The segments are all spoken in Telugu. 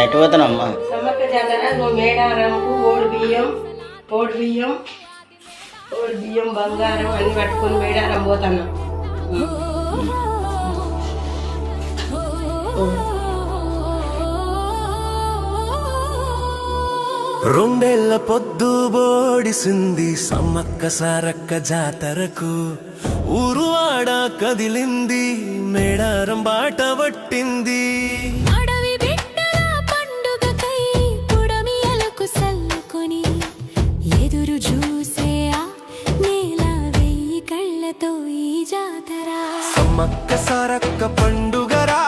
ఎటు పోతానమ్మా? సమ్మక్క జాతర మేడారంకు ఓడి బియ్యం బంగారం అన్ని పట్టుకొని మేడారం పోతాను. రెండేళ్ల పొద్దు బోడిసింది సమ్మక్క సారక్క జాతరకు. ఊరువాడ కదిలింది, మేడారం బాట పట్టింది. అడవి బిడ్డల పండుగకై పుడమియలకు సల్లుకొని ఎదురు చూసే ఆ నేల వెయ్యి కళ్ళతో ఈ జాతర. సమ్మక్క సారక్క పండుగరా,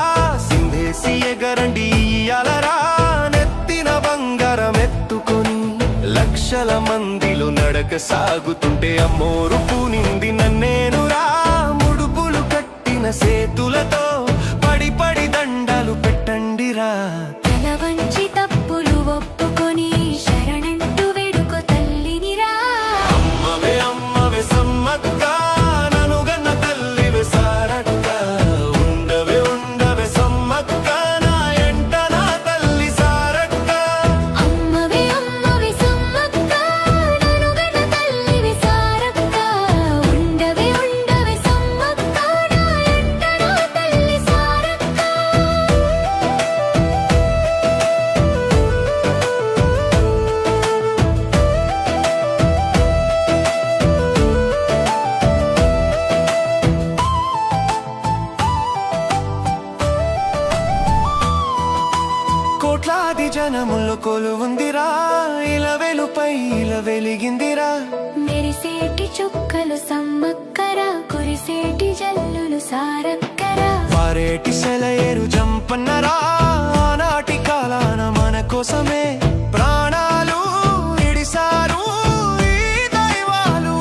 సిందేసి ఎగరండి అలరా. నెత్తిన బంగారం ఎత్తుకొని లక్షల మందిలో నడక సాగుతుంటే అమ్మోరు పూనింది నన్నేనురా. ముడుపులు కట్టిన సేతులతో పడి పడి దండాలు పెట్టండిరా. తల వంచి తప్పులు ఒప్పుకొని శరణంటూ వేడుకో తల్లినిరా. అమ్మవే అమ్మవే సమ్మక్క, ననుగన్న తల్లివే సారక్క. ఉండవే ఉండవే సమ్మక్క, నా ఎంట నా తల్లి సారక్క. అమ్మవే అమ్మవే సమ్మక్క, ననుగన్న తల్లివి సారక్క. ఉండవే ఉండవే సమ్మక్క, నా ఎంట నా తల్లి సారక్క. కోట్లాది జనముల్లో కొలువుందిరా, ఇలా వెలుపై ఇలా వెలిగిందిరా. మెరిసేటి చుక్కలు సమ్మక్కరా, కురిసేటి జల్లులు సారక్కరా. పారేటి సెలయేరు జంపన్నరా, ఆనాటి కాలాన మన కోసమే ప్రాణాలు ఇడిసారు ఈ దైవాలు.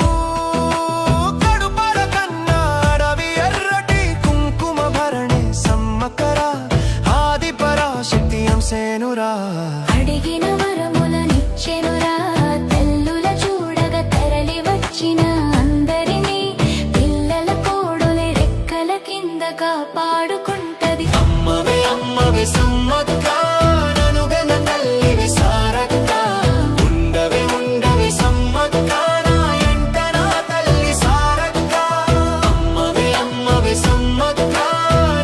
కడుపల కన్నా అడవి ఎర్రటి కుంకుమ భరణి సమ్మక్కరా, ఆది పరాశక్తి అంశేనురా. అడిగిన వరములనిచ్చెనురా, తల్లుల చూడగా తరలి వచ్చిన అందరినీ పిల్లల కోడులే రెక్కల కింద కాపాడుకుంటది. అమ్మవే అమ్మవే సమ్మక్క, ననుగన్న తల్లివి సారక్క. ఉండవే ఉండవే సమ్మక్క, నా ఎంట నా తల్లి సారక్క. అమ్మవే అమ్మవే సమ్మక్క,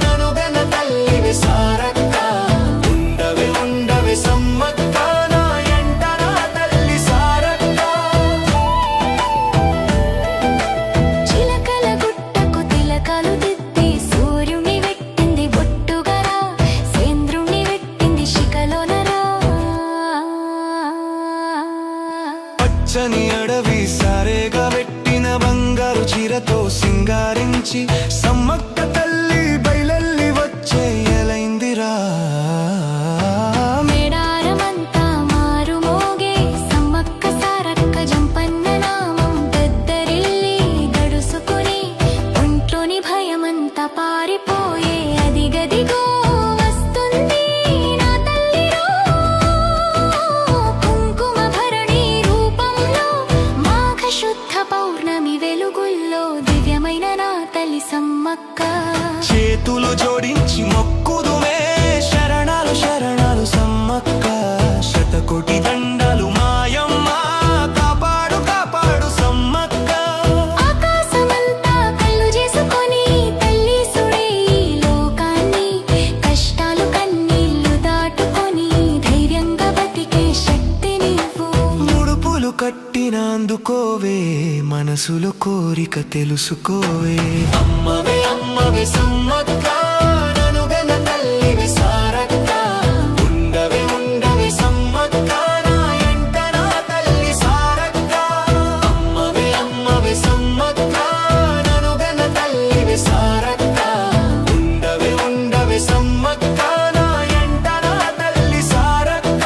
ననుగన్న తల్లివి సారక్క. ఉండవే ఉండవే సమ్మక్క, నా ఎంట నా తల్లి సారక్క. చిలకల గుట్టకు తిలకలు దిద్ది సూర్యుని వెట్టింది బొట్టుగరా, సేంద్రుణ్ణి వెట్టింది శిఖలోనరా. పచ్చని అడవి సారేగా పెట్టిన బంగారు చీరతో సింగారించి సమ్మక్క తల్లి బయలల్లి వచ్చే ఎలైందిరా. మేడారమంతా మారుమోగే సమ్మక్క సారక్క జంపన్న నామం దద్దరిల్లి గడుసుకుని ఒంట్లోని భయమంతా పారిపోయే అదిగదిగో వస్తుంది నా తల్లిరో. కుంకుమ భరణి రూపంలో మాఘ శుద్ధ పౌర్ణమి వెలుగుల్లో దివ్యమైన నా తల్లి సమ్మక్క. చేతులు జోడించి మొక్కుదుమే, శరణాలు శరణాలు సమ్మక్క. శతకోటి దండాలు మాయమ్మ, కాపాడు కాపాడు సమ్మక్క. ఆకాశమంతా కళ్ళు చేసుకొని తల్లి సుడే ఈ లోకాన్ని, కష్టాలు కన్నీళ్లు దాటుకొని ధైర్యంగా బతికే శక్తి నీవు. ముడుపులు కట్టిన అందుకోవే, మనసులో కోరిక తెలుసుకోవే. అమ్మవే అమ్మవే సమ్మక్క, ననుగన్న తల్లివి సారక్క. ఉండవే ఉండవే సమ్మక్క, నా ఎంట నా తల్లి సారక్క. అమ్మవే అమ్మవే సమ్మక్క, ననుగన్న తల్లివి సారక్క. ఉండవే ఉండవే సమ్మక్క, నా ఎంట నా తల్లి సారక్క.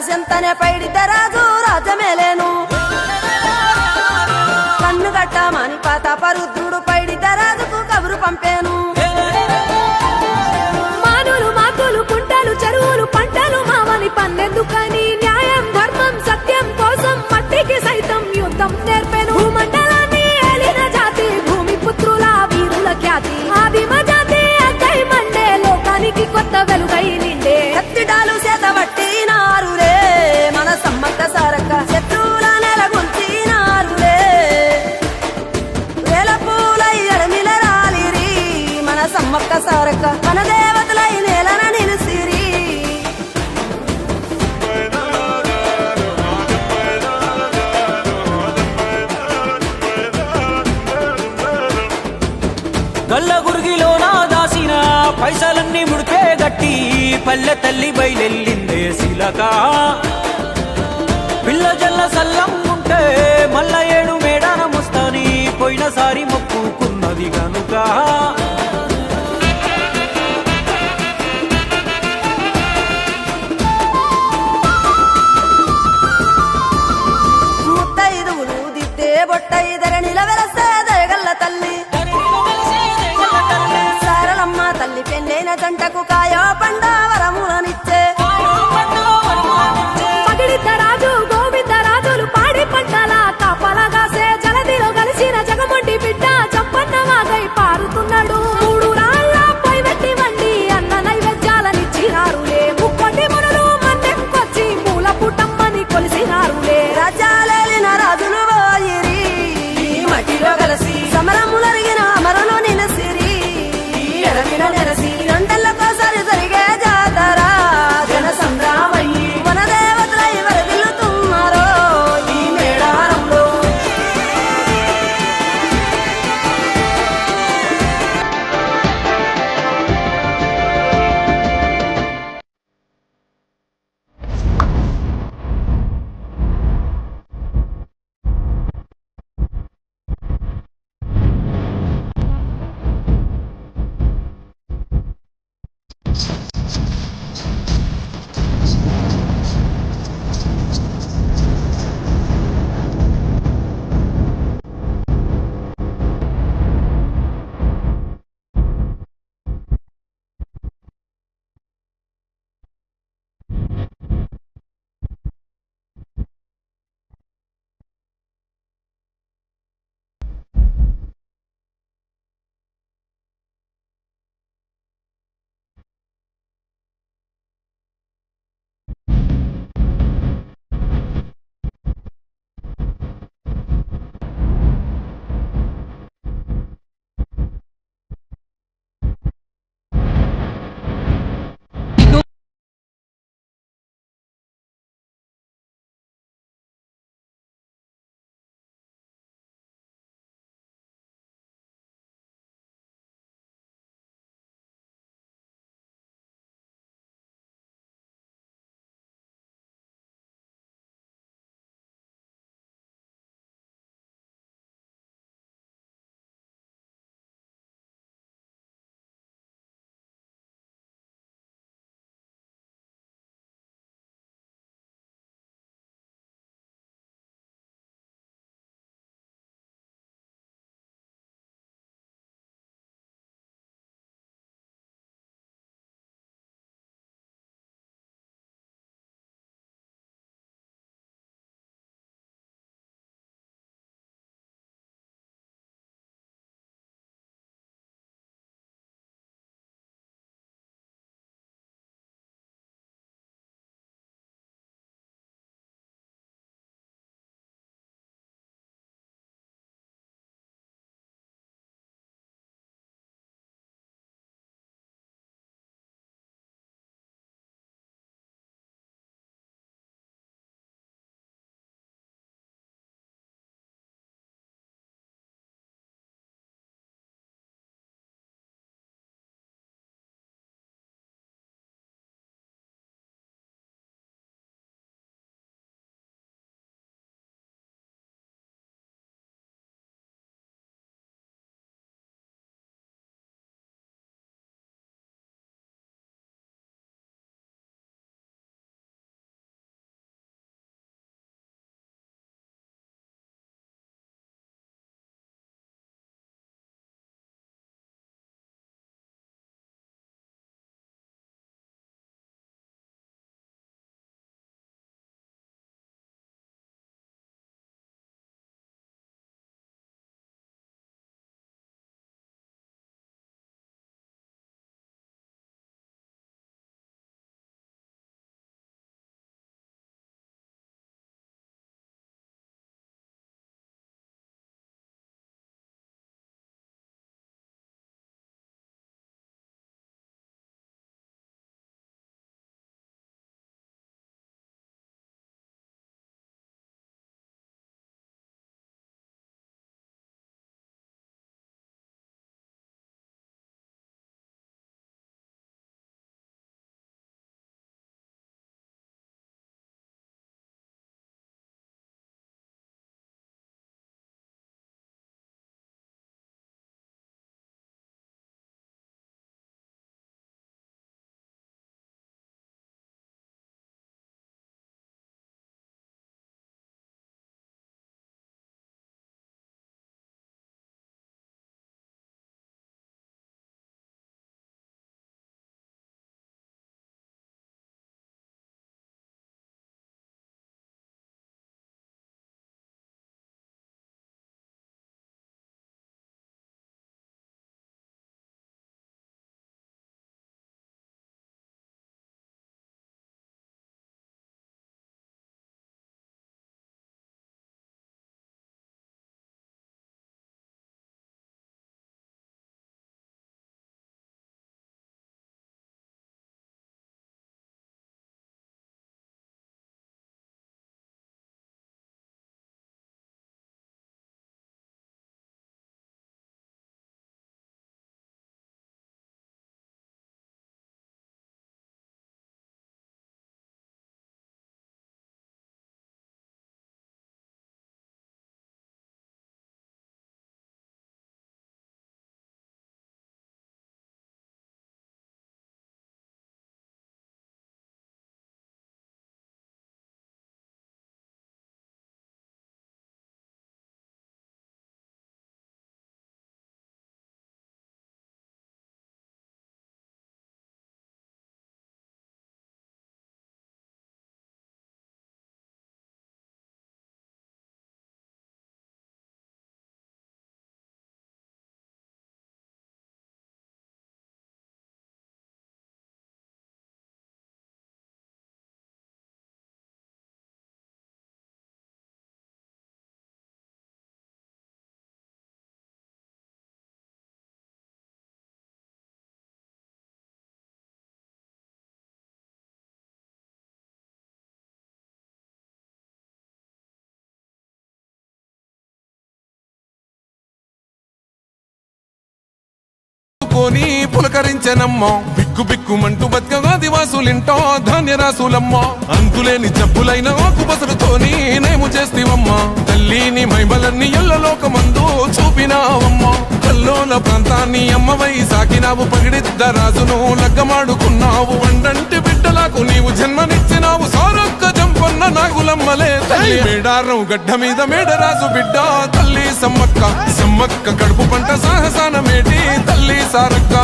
సెంతనే పైడితే రాజు రాజమేలేను కన్ను గట్టమని ప్రతాపరుద్రుడు పైడితే రాజుకు కబురు పంపేను మానులు మాకులు కుంటలు చెరువులు పంటలు మామని పన్నెందుకని న్యాయం ధర్మం సత్యం కోసం మట్టికి సైతం యుద్ధం నేర్పెను భూమండలాన్ని ఏలిన జాతి భూమి పుత్రుల వీరుల ఖ్యాతి ఆదిమ జాతి అక్కై మండే లోకానికి కొత్త వెలుగై నిండే కత్తిడాలు చేతబట్టినారులే మన సమ్మక్క సారక్క శత్రువుల నెలగొల్చినారులే వేల పూలై ఎడమిల రాలిరి మన సమ్మక్క సారక్క మన దేవతలై నేలన నిలిసిరి గల్ల గురిగిలోన దాసిన పైసలన్నీ ముడికే గట్టి పల్లె తల్లి బయలెల్లిందే శిలక పిల్ల జల్ల సల్లం ఉంటే మల్ల ఏడు మేడాన ముస్తాని పోయినసారి మొక్కుకున్నది గనుక ముత్తైదువులు దిద్దే బొట్టైదర నిలవెలసే దయగల్ల తల్లి సారలమ్మ తల్లి పెళ్ళైన జంటకు కాయో పండావరములనిచ్చే పగిడిత రాజు గోవింద రాజులు పాడి పంటల కాపలగాసే జలదిలో కలిసిన జగమొండి బిడ్డ చంపన్న వాగై పారుతున్నాడు మూడు రాళ్ళ పై వెట్టి వండి అన్న నైవేద్యాలనిచ్చినారులే ముక్కొండి మునులు మన్నెంకొచ్చి మూల పుట్టమ్మని కొలిసినారులే రాజ్యాలేలిన రాజులు పోయిరి మట్టిలో కలిసి సమరములరిగిన అమరలో నిలసిరి ఎడమిన నెరసి రెండెళ్లకోసారి జరిగే జాతర కోని పులకరించెనమ్మా బిక్కు బిక్కుమంటూ బతుకగా దివాసులింటో ధాన్యరాసులమ్మా అంతులేని జబ్బులైన ఆకుపసరుతోని నేము చేస్తేవమ్మా తల్లిని మైమలన్నీ ఎల్లలోకమందు చూపినావమ్మా కల్లోల ప్రాంతాన్ని అమ్మవై సాకినావు పగిడిద్ద రాజును లగ్గమాడుకున్నావు వండంటి బిడ్డలకు నీవు జన్మనిచ్చినావు సారొక్క జంపన్న నాగులమ్మలే తల్లి మేడారం గడ్డ మీద మేడరాజు బిడ్డ తల్లి సమ్మక్క సమ్మక్క కడుపు పంట సాహసాన మేటి తల్లి సారక్క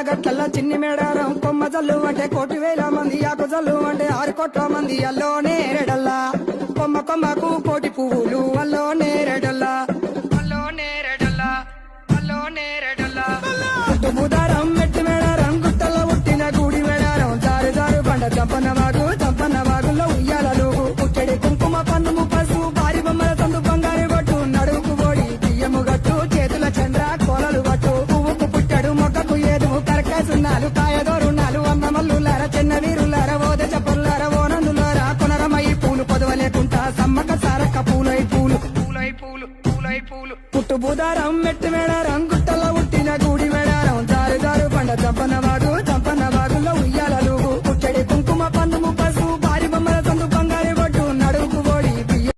గట్ల చిన్ని మేడారం కొమ్మ జల్లు అంటే 1,000,000 మంది ఆకు జల్లు అంటే 6 కోట్ల మంది అల్లోనే రెడల్లా కొమ్మ కొమ్మకు 1,000,000 పువ్వులు